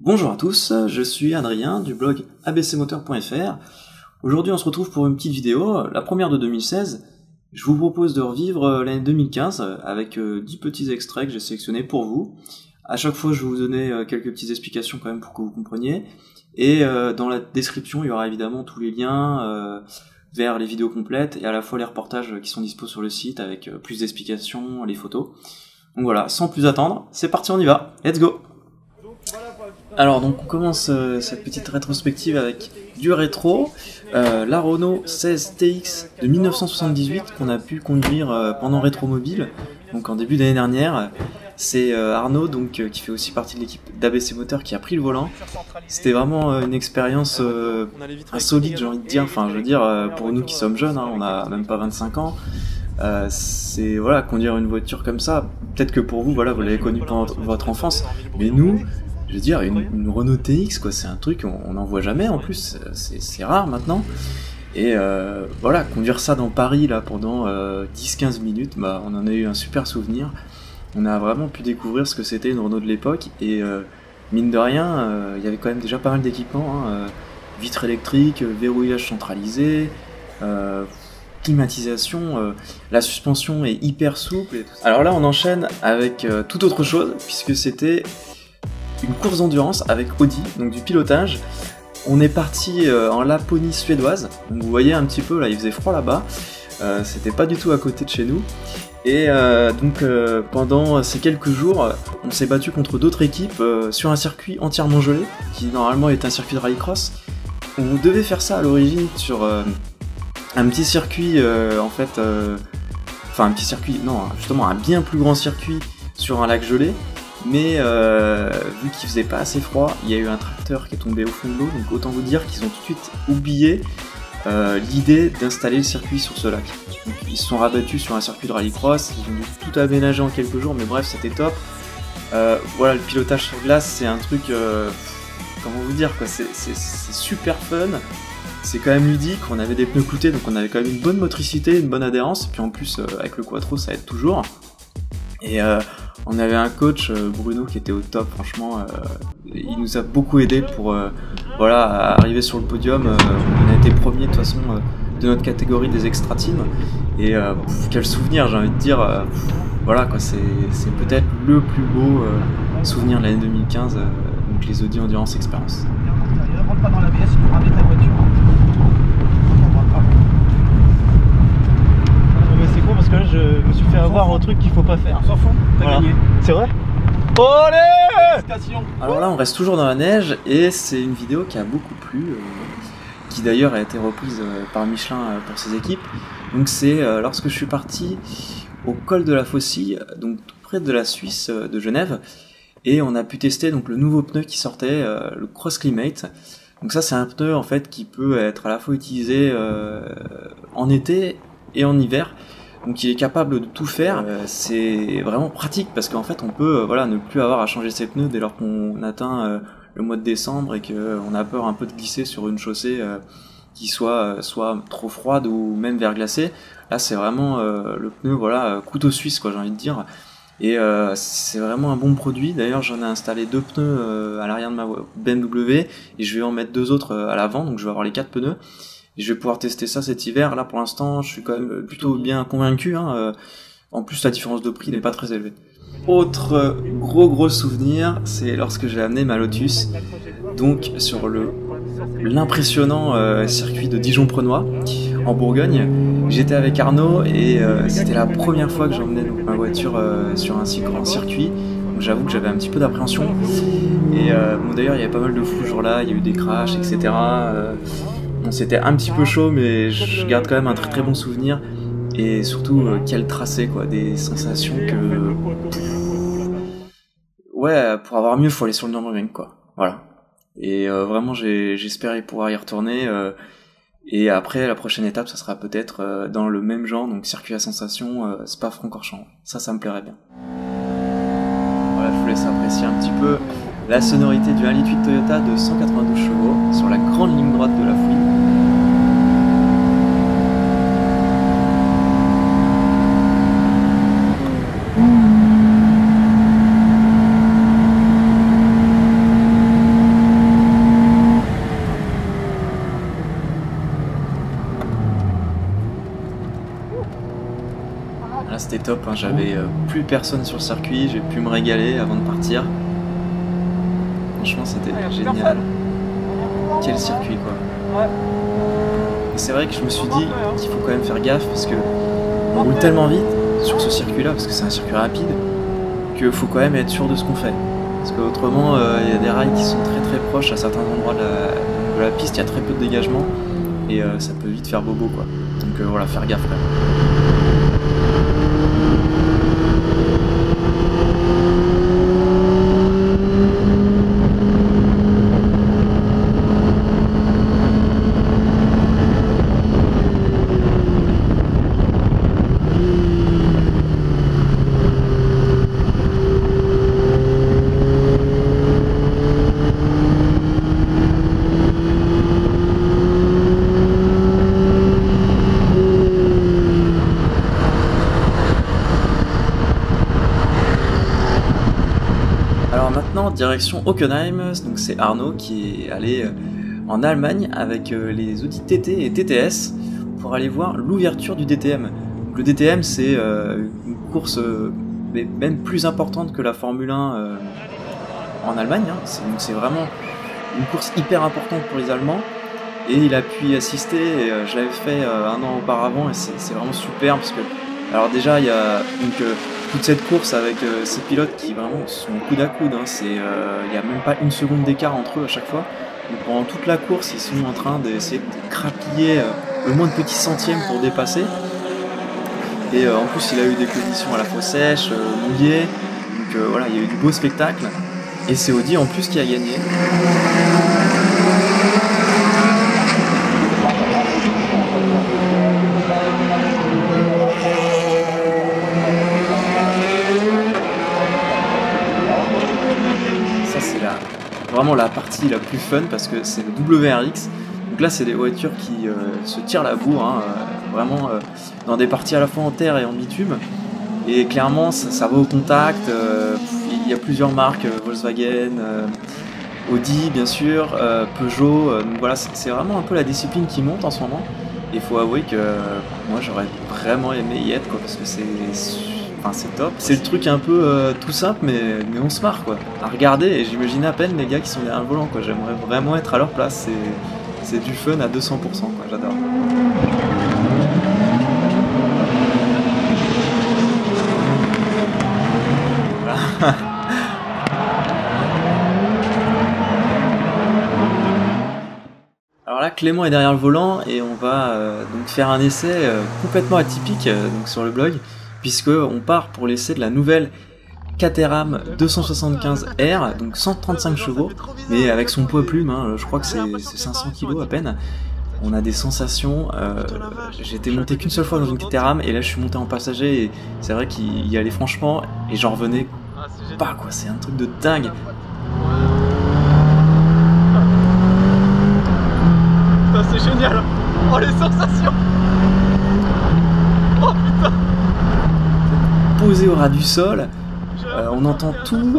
Bonjour à tous, je suis Adrien du blog abcmoteur.fr. Aujourd'hui on se retrouve pour une petite vidéo, la première de 2016. Je vous propose de revivre l'année 2015 avec 10 petits extraits que j'ai sélectionnés pour vous. À chaque fois je vais vous donner quelques petites explications quand même pour que vous compreniez. Et dans la description il y aura évidemment tous les liens vers les vidéos complètes et à la fois les reportages qui sont dispo sur le site avec plus d'explications, les photos. Donc voilà, sans plus attendre, c'est parti, on y va, let's go! Alors donc on commence cette petite rétrospective avec du rétro, la Renault 16 TX de 1978 qu'on a pu conduire pendant Rétromobile, donc en début d'année dernière. C'est Arnaud donc qui fait aussi partie de l'équipe d'ABC Moteur qui a pris le volant. C'était vraiment une expérience insolite, j'ai envie de dire. Enfin, je veux dire, pour nous qui sommes jeunes, hein, on a même pas 25 ans. C'est voilà, conduire une voiture comme ça. Peut-être que pour vous, voilà, vous l'avez connue pendant votre enfance, mais nous, je veux dire, une Renault TX, quoi, c'est un truc on n'en voit jamais. En plus, c'est rare maintenant. Et voilà, conduire ça dans Paris là pendant 10-15 minutes, bah, on en a eu un super souvenir. On a vraiment pu découvrir ce que c'était une Renault de l'époque et mine de rien, il y avait quand même déjà pas mal d'équipements, hein, vitres électriques, verrouillage centralisé, climatisation, la suspension est hyper souple. Et tout ça. Alors là on enchaîne avec toute autre chose puisque c'était une course d'endurance avec Audi, donc du pilotage. On est parti en Laponie suédoise, donc vous voyez un petit peu là il faisait froid là-bas, c'était pas du tout à côté de chez nous. Et donc pendant ces quelques jours, on s'est battu contre d'autres équipes sur un circuit entièrement gelé, qui normalement est un circuit de rallycross. On devait faire ça à l'origine sur un petit circuit en fait, enfin un petit circuit, non, justement un bien plus grand circuit sur un lac gelé. Mais vu qu'il faisait pas assez froid, il y a eu un tracteur qui est tombé au fond de l'eau, donc autant vous dire qu'ils ont tout de suite oublié l'idée d'installer le circuit sur ce lac. Donc, ils se sont rabattus sur un circuit de rallycross, ils ont dû tout aménager en quelques jours, mais bref, c'était top. Voilà, le pilotage sur glace, c'est un truc, comment vous dire, quoi, c'est super fun, c'est quand même ludique, on avait des pneus cloutés, donc on avait quand même une bonne motricité, une bonne adhérence, et puis en plus, avec le quattro, ça aide toujours. Et on avait un coach, Bruno, qui était au top, franchement, il nous a beaucoup aidé pour voilà, arriver sur le podium. On a été premier de toute façon de notre catégorie des extra teams, et quel souvenir, j'ai envie de dire, voilà quoi, c'est peut-être le plus beau souvenir de l'année 2015, donc les Audi Endurance Experience. Ne rentre pas dans la BS, tu ramènes ta voiture. C'est con parce que là je me suis fait avoir un truc qu'il faut pas faire. On s'en fout, t'as gagné. C'est vrai? Allez! Alors là on reste toujours dans la neige et c'est une vidéo qui a beaucoup plu, qui d'ailleurs a été reprise par Michelin pour ses équipes. Donc c'est lorsque je suis parti au col de la Faucille, donc tout près de la Suisse, de Genève, et on a pu tester donc le nouveau pneu qui sortait, le Cross Climate. Donc ça c'est un pneu en fait qui peut être à la fois utilisé en été et en hiver. Donc il est capable de tout faire, c'est vraiment pratique parce qu'en fait on peut voilà, ne plus avoir à changer ses pneus dès lors qu'on atteint le mois de décembre et qu'on a peur un peu de glisser sur une chaussée qui soit trop froide ou même verglacée. Là c'est vraiment le pneu voilà, couteau suisse quoi, j'ai envie de dire. Et c'est vraiment un bon produit. D'ailleurs j'en ai installé 2 pneus à l'arrière de ma BMW et je vais en mettre 2 autres à l'avant, donc je vais avoir les 4 pneus. Et je vais pouvoir tester ça cet hiver. Là pour l'instant je suis quand même plutôt bien convaincu, hein. En plus la différence de prix n'est pas très élevée. Autre gros souvenir, c'est lorsque j'ai amené ma Lotus donc sur l'impressionnant circuit de Dijon-Prenois en Bourgogne. J'étais avec Arnaud et c'était la première fois que j'emmenais ma voiture sur un circuit. Donc j'avoue que j'avais un petit peu d'appréhension. Et bon, d'ailleurs il y avait pas mal de fous ce jour-là, il y a eu des crashs, etc. C'était un petit peu chaud, mais je garde quand même un très bon souvenir. Et surtout, quel tracé, quoi, des sensations que... Ouais, pour avoir mieux, faut aller sur le Nürburgring, quoi. Voilà. Et vraiment, j'espérais pouvoir y retourner. Et après, la prochaine étape, ça sera peut-être dans le même genre, donc circuit à sensation, Spa-Francorchamps. Ça me plairait bien. Voilà, je vous laisse apprécier un petit peu la sonorité du 1,8 litre Toyota de 192 chevaux sur la grande ligne droite de la Fouine. top, hein. J'avais plus personne sur le circuit, j'ai pu me régaler avant de partir. Franchement c'était génial. Quel circuit quoi. Et c'est vrai que je me suis dit qu'il faut quand même faire gaffe parce que on roule tellement vite sur ce circuit là, parce que c'est un circuit rapide, qu'il faut quand même être sûr de ce qu'on fait. Parce qu'autrement il y a des rails qui sont très très proches à certains endroits de la piste, il y a très peu de dégagement et ça peut vite faire bobo quoi. Donc voilà, faire gaffe quand même. Alors maintenant, direction Hockenheim, donc c'est Arnaud qui est allé en Allemagne avec les Audi TT et TTS pour aller voir l'ouverture du DTM. Donc, le DTM c'est une course même plus importante que la Formule 1 en Allemagne, hein. C'est vraiment une course hyper importante pour les Allemands et il a pu y assister et je l'avais fait un an auparavant et c'est vraiment super parce que alors déjà il y a toute cette course avec ces pilotes qui vraiment sont coude à coude, hein. Il n'y a même pas une seconde d'écart entre eux à chaque fois. Donc pendant toute la course, ils sont en train d'essayer de crapiller le moins de petits centièmes pour dépasser. Et en plus, il a eu des conditions à la fois sèches, mouillées. Donc voilà, il y a eu du beau spectacle. Et c'est Audi en plus qui a gagné. Vraiment la partie la plus fun parce que c'est le WRX. Donc là c'est des voitures qui se tirent la bourre, hein, vraiment dans des parties à la fois en terre et en bitume. Et clairement ça va au contact. Il y a plusieurs marques, Volkswagen, Audi bien sûr, Peugeot. Donc voilà, c'est vraiment un peu la discipline qui monte en ce moment. Et il faut avouer que moi j'aurais vraiment aimé y être quoi, parce que c'est top. C'est le truc un peu tout simple, mais on se marre quoi. À regarder, et j'imagine à peine les gars qui sont derrière le volant quoi. J'aimerais vraiment être à leur place. C'est du fun à 200% quoi. J'adore. Voilà. Alors là, Clément est derrière le volant et on va donc faire un essai complètement atypique donc sur le blog. Puisque on part pour l'essai de la nouvelle Caterham 275R, donc 135 chevaux, mais avec son poids plume, hein, je crois que c'est 500 kg à peine. On a des sensations, j'ai été monté qu'une seule fois dans une Caterham, et là je suis monté en passager, et c'est vrai qu'il y allait franchement, et j'en revenais pas quoi, c'est un truc de dingue. C'est génial. Oh les sensations. Oh putain. Posé au ras du sol, on entend tout,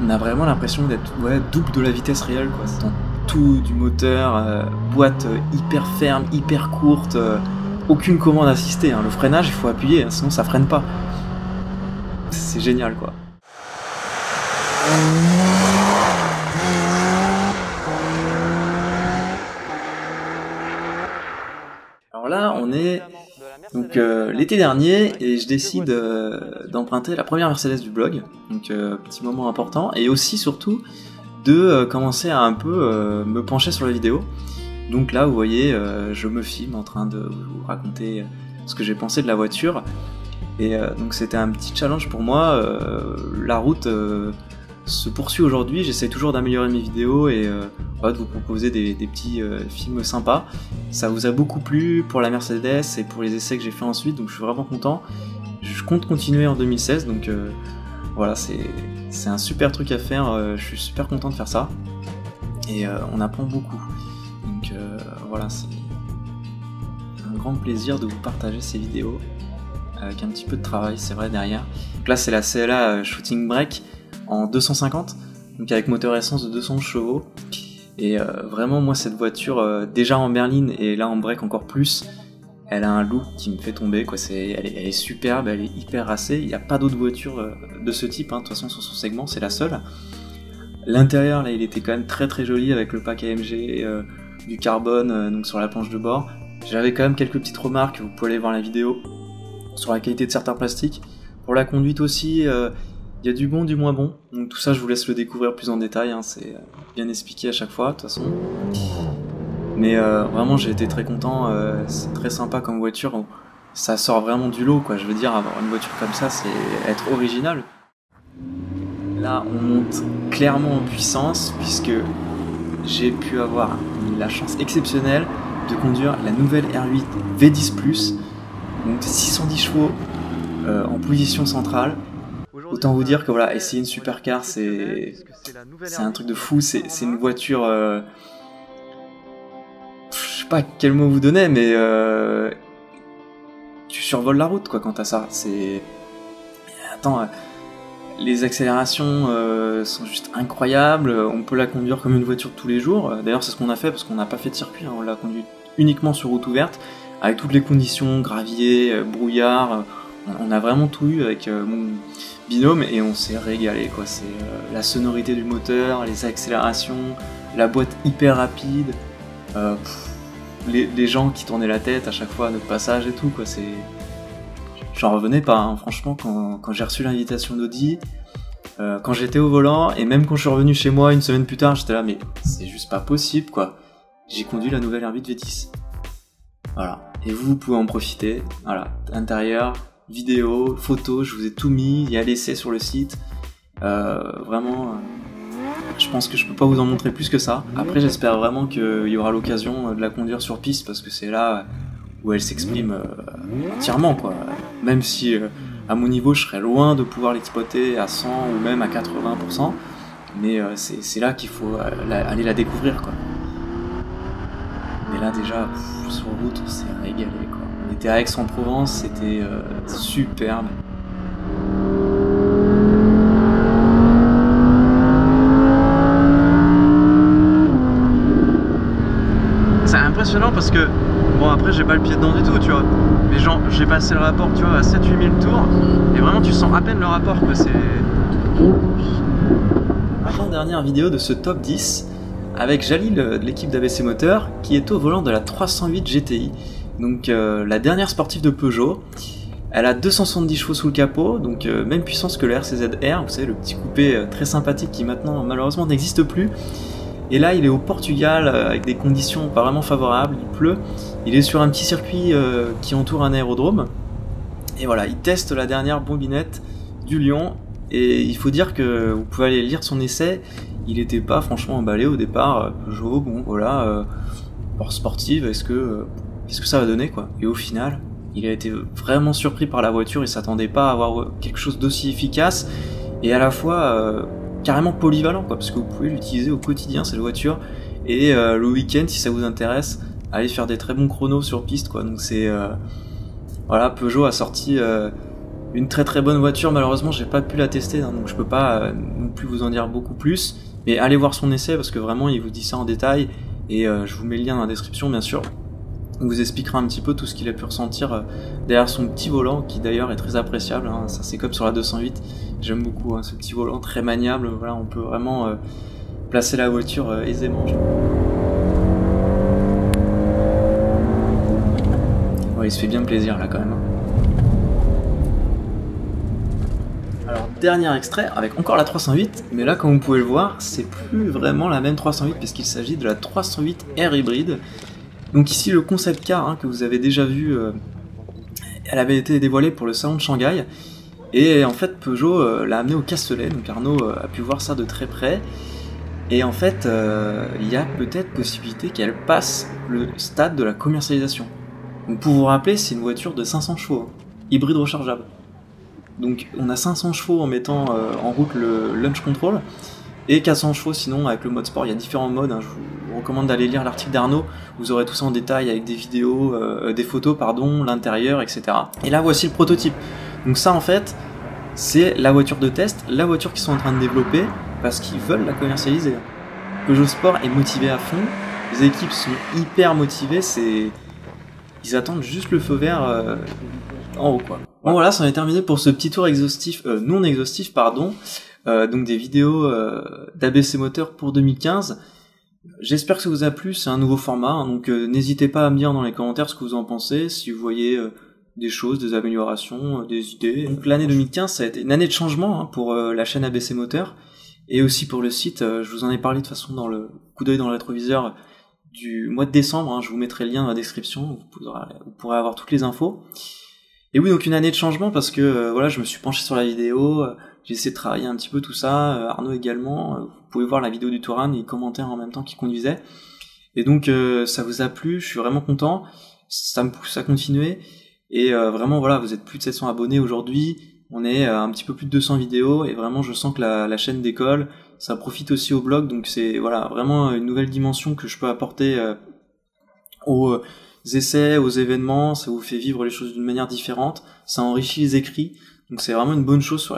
on a vraiment l'impression d'être double de la vitesse réelle quoi. C'est tout du moteur, boîte hyper ferme, hyper courte, aucune commande assistée, hein. Le freinage il faut appuyer, hein, sinon ça freine pas. C'est génial quoi. Alors là on est donc l'été dernier et je décide d'emprunter la première Mercedes du blog, donc petit moment important, et aussi surtout de commencer à un peu me pencher sur la vidéo. Donc là vous voyez je me filme en train de vous raconter ce que j'ai pensé de la voiture, et donc c'était un petit challenge pour moi. La route se poursuit aujourd'hui, j'essaie toujours d'améliorer mes vidéos et de vous proposer des petits films sympas. Ça vous a beaucoup plu pour la Mercedes et pour les essais que j'ai fait ensuite, donc je suis vraiment content. Je compte continuer en 2016, donc voilà, c'est un super truc à faire, je suis super content de faire ça. Et on apprend beaucoup. Donc voilà, c'est un grand plaisir de vous partager ces vidéos avec un petit peu de travail, c'est vrai, derrière. Donc là c'est la CLA Shooting Brake en 250, donc avec moteur essence de 200 chevaux, et vraiment moi cette voiture déjà en berline et là en break encore plus, Elle a un look qui me fait tomber, quoi. Elle est superbe, elle est hyper racée. Il n'y a pas d'autre voiture de ce type, hein. De toute façon sur son segment, c'est la seule. L'intérieur, là, il était quand même très très joli avec le pack AMG, du carbone, donc sur la planche de bord. J'avais quand même quelques petites remarques, vous pouvez aller voir la vidéo, sur la qualité de certains plastiques. Pour la conduite aussi, il y a du bon, du moins bon. Donc tout ça, je vous laisse le découvrir plus en détail, hein. C'est bien expliqué à chaque fois, de toute façon. Mais vraiment, j'ai été très content. C'est très sympa comme voiture. Ça sort vraiment du lot, quoi. Je veux dire, avoir une voiture comme ça, c'est être original. Là, on monte clairement en puissance, puisque j'ai pu avoir la chance exceptionnelle de conduire la nouvelle R8 V10+, donc 610 chevaux en position centrale. Autant vous dire que voilà, essayer une supercar, c'est un truc de fou. C'est une voiture, je sais pas quel mot vous donner, mais tu survoles la route, quoi, quand t'as ça. Attends, les accélérations sont juste incroyables. On peut la conduire comme une voiture de tous les jours. D'ailleurs, c'est ce qu'on a fait parce qu'on n'a pas fait de circuit, hein. On l'a conduite uniquement sur route ouverte, avec toutes les conditions, gravier, brouillard. On a vraiment tout eu avec mon binôme et on s'est régalé, quoi. C'est la sonorité du moteur, les accélérations, la boîte hyper rapide, les gens qui tournaient la tête à chaque fois à notre passage et tout, quoi. J'en revenais pas, hein. Franchement, quand j'ai reçu l'invitation d'Audi, quand j'étais au volant, et même quand je suis revenu chez moi une semaine plus tard, j'étais là, mais c'est juste pas possible, quoi. J'ai conduit la nouvelle R8 V10. Voilà. Et vous pouvez en profiter. Voilà. Intérieur, vidéo, photos, je vous ai tout mis, il y a l'essai sur le site. Vraiment, je pense que je peux pas vous en montrer plus que ça. Après, j'espère vraiment qu'il y aura l'occasion de la conduire sur piste, parce que c'est là où elle s'exprime entièrement, quoi. Même si à mon niveau je serais loin de pouvoir l'exploiter à 100 ou même à 80%, mais c'est là qu'il faut aller la découvrir, quoi. Et là déjà, sur route, on s'est régalé, quoi. On était à Aix-en-Provence, c'était superbe. C'est impressionnant parce que, bon, après j'ai pas le pied dedans du tout, tu vois, mais genre j'ai passé le rapport, tu vois, à 7-8 000 tours, et vraiment tu sens à peine le rapport, quoi. C'est avant-dernière vidéo de ce top 10 avec Jalil de l'équipe d'ABC Moteur, qui est au volant de la 308 GTI, donc la dernière sportive de Peugeot. Elle a 270 chevaux sous le capot, donc même puissance que le RCZ-R, vous savez, le petit coupé très sympathique qui maintenant malheureusement n'existe plus. Et là, il est au Portugal avec des conditions pas vraiment favorables, il pleut. Il est sur un petit circuit qui entoure un aérodrome. Et voilà, il teste la dernière bombinette du Lion. Et il faut dire que vous pouvez aller lire son essai. Il n'était pas franchement emballé au départ. Peugeot, bon voilà, sportive, qu'est-ce que ça va donner, quoi. Et au final, il a été vraiment surpris par la voiture. Il s'attendait pas à avoir quelque chose d'aussi efficace et à la fois carrément polyvalent, quoi, parce que vous pouvez l'utiliser au quotidien cette voiture, et le week-end, si ça vous intéresse, allez faire des très bons chronos sur piste, quoi. Donc c'est voilà, Peugeot a sorti une très très bonne voiture. Malheureusement, j'ai pas pu la tester, hein, donc je peux pas non plus vous en dire beaucoup plus, mais allez voir son essai parce que vraiment il vous dit ça en détail, et je vous mets le lien dans la description, bien sûr. On vous expliquera un petit peu tout ce qu'il a pu ressentir derrière son petit volant, qui d'ailleurs est très appréciable, hein. Ça c'est comme sur la 208, j'aime beaucoup, hein, ce petit volant très maniable. Voilà, on peut vraiment placer la voiture aisément. Ouais, il se fait bien plaisir là quand même. Alors, dernier extrait avec encore la 308, mais là comme vous pouvez le voir, c'est plus vraiment la même 308 puisqu'il s'agit de la 308R hybride. Donc ici le concept car, hein, que vous avez déjà vu, elle avait été dévoilée pour le salon de Shanghai, et en fait Peugeot l'a amené au Castellet, donc Arnaud a pu voir ça de très près, et en fait il y a peut-être possibilité qu'elle passe le stade de la commercialisation. Donc pour vous rappeler, c'est une voiture de 500 chevaux, hein, hybride rechargeable. Donc on a 500 chevaux en mettant en route le launch control, et 400 chevaux sinon avec le mode sport. Il y a différents modes, hein. Je vous recommande d'aller lire l'article d'Arnaud, vous aurez tout ça en détail avec des vidéos, des photos, pardon, l'intérieur, etc. Et là voici le prototype. Donc ça en fait, c'est la voiture de test, la voiture qu'ils sont en train de développer parce qu'ils veulent la commercialiser. Peugeot Sport est motivé à fond, les équipes sont hyper motivées, ils attendent juste le feu vert en haut, quoi. Bon voilà, ça en est terminé pour ce petit tour exhaustif, non exhaustif, pardon, donc des vidéos d'ABC Moteur pour 2015. J'espère que ça vous a plu, c'est un nouveau format, hein, donc n'hésitez pas à me dire dans les commentaires ce que vous en pensez, si vous voyez des choses, des améliorations, des idées. Donc l'année 2015, ça a été une année de changement hein, pour la chaîne ABC Moteur, et aussi pour le site. Je vous en ai parlé de toute façon dans le coup d'œil dans le rétroviseur du mois de décembre, hein, je vous mettrai le lien dans la description, vous pourrez avoir toutes les infos. Et oui, donc une année de changement parce que voilà, je me suis penché sur la vidéo, j'ai essayé de travailler un petit peu tout ça, Arnaud également, vous pouvez voir la vidéo du Touran, il commentait en même temps qu'il conduisait. Et donc ça vous a plu, je suis vraiment content, ça me pousse à continuer. Et vraiment voilà, vous êtes plus de 700 abonnés aujourd'hui, on est à un petit peu plus de 200 vidéos, et vraiment je sens que la chaîne décolle, ça profite aussi au blog, donc c'est voilà vraiment une nouvelle dimension que je peux apporter aux essais, aux événements, ça vous fait vivre les choses d'une manière différente, ça enrichit les écrits, donc c'est vraiment une bonne chose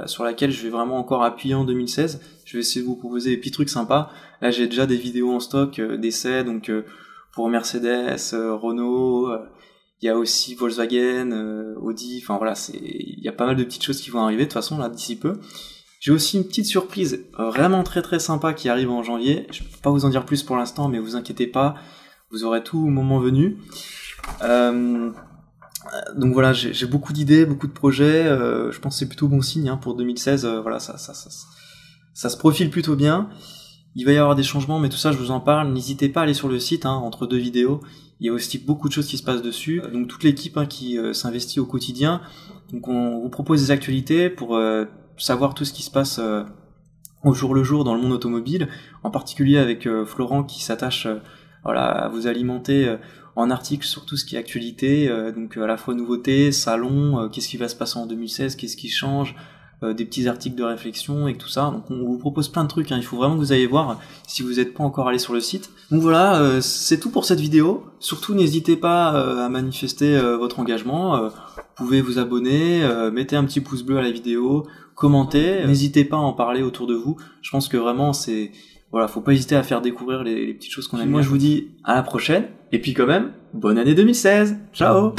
sur laquelle je vais vraiment encore appuyer en 2016. Je vais essayer de vous proposer des petits trucs sympas. Là j'ai déjà des vidéos en stock d'essais, donc pour Mercedes, Renault, il y a aussi Volkswagen, Audi, enfin voilà, il y a pas mal de petites choses qui vont arriver de toute façon là d'ici peu. J'ai aussi une petite surprise vraiment très très sympa qui arrive en janvier, je peux pas vous en dire plus pour l'instant, mais vous inquiétez pas, vous aurez tout au moment venu. Donc voilà, j'ai beaucoup d'idées, beaucoup de projets, je pense que c'est plutôt bon signe hein, pour 2016, voilà, ça se profile plutôt bien. Il va y avoir des changements, mais tout ça je vous en parle, n'hésitez pas à aller sur le site, hein, entre deux vidéos, il y a aussi beaucoup de choses qui se passent dessus, donc toute l'équipe hein, qui s'investit au quotidien, donc on vous propose des actualités pour savoir tout ce qui se passe au jour le jour dans le monde automobile, en particulier avec Florent qui s'attache voilà, à vous alimenter en articles sur tout ce qui est actualité, donc à la fois nouveautés, salon, qu'est-ce qui va se passer en 2016, qu'est-ce qui change, des petits articles de réflexion et tout ça. Donc on vous propose plein de trucs, hein. Il faut vraiment que vous ayez voir si vous n'êtes pas encore allé sur le site. Donc voilà, c'est tout pour cette vidéo. Surtout n'hésitez pas à manifester votre engagement. Vous pouvez vous abonner, mettez un petit pouce bleu à la vidéo, commentez, n'hésitez pas à en parler autour de vous. Je pense que vraiment c'est... Voilà, faut pas hésiter à faire découvrir les petites choses qu'on aime. Moi je vous dis à la prochaine, et puis quand même, bonne année 2016. Ciao.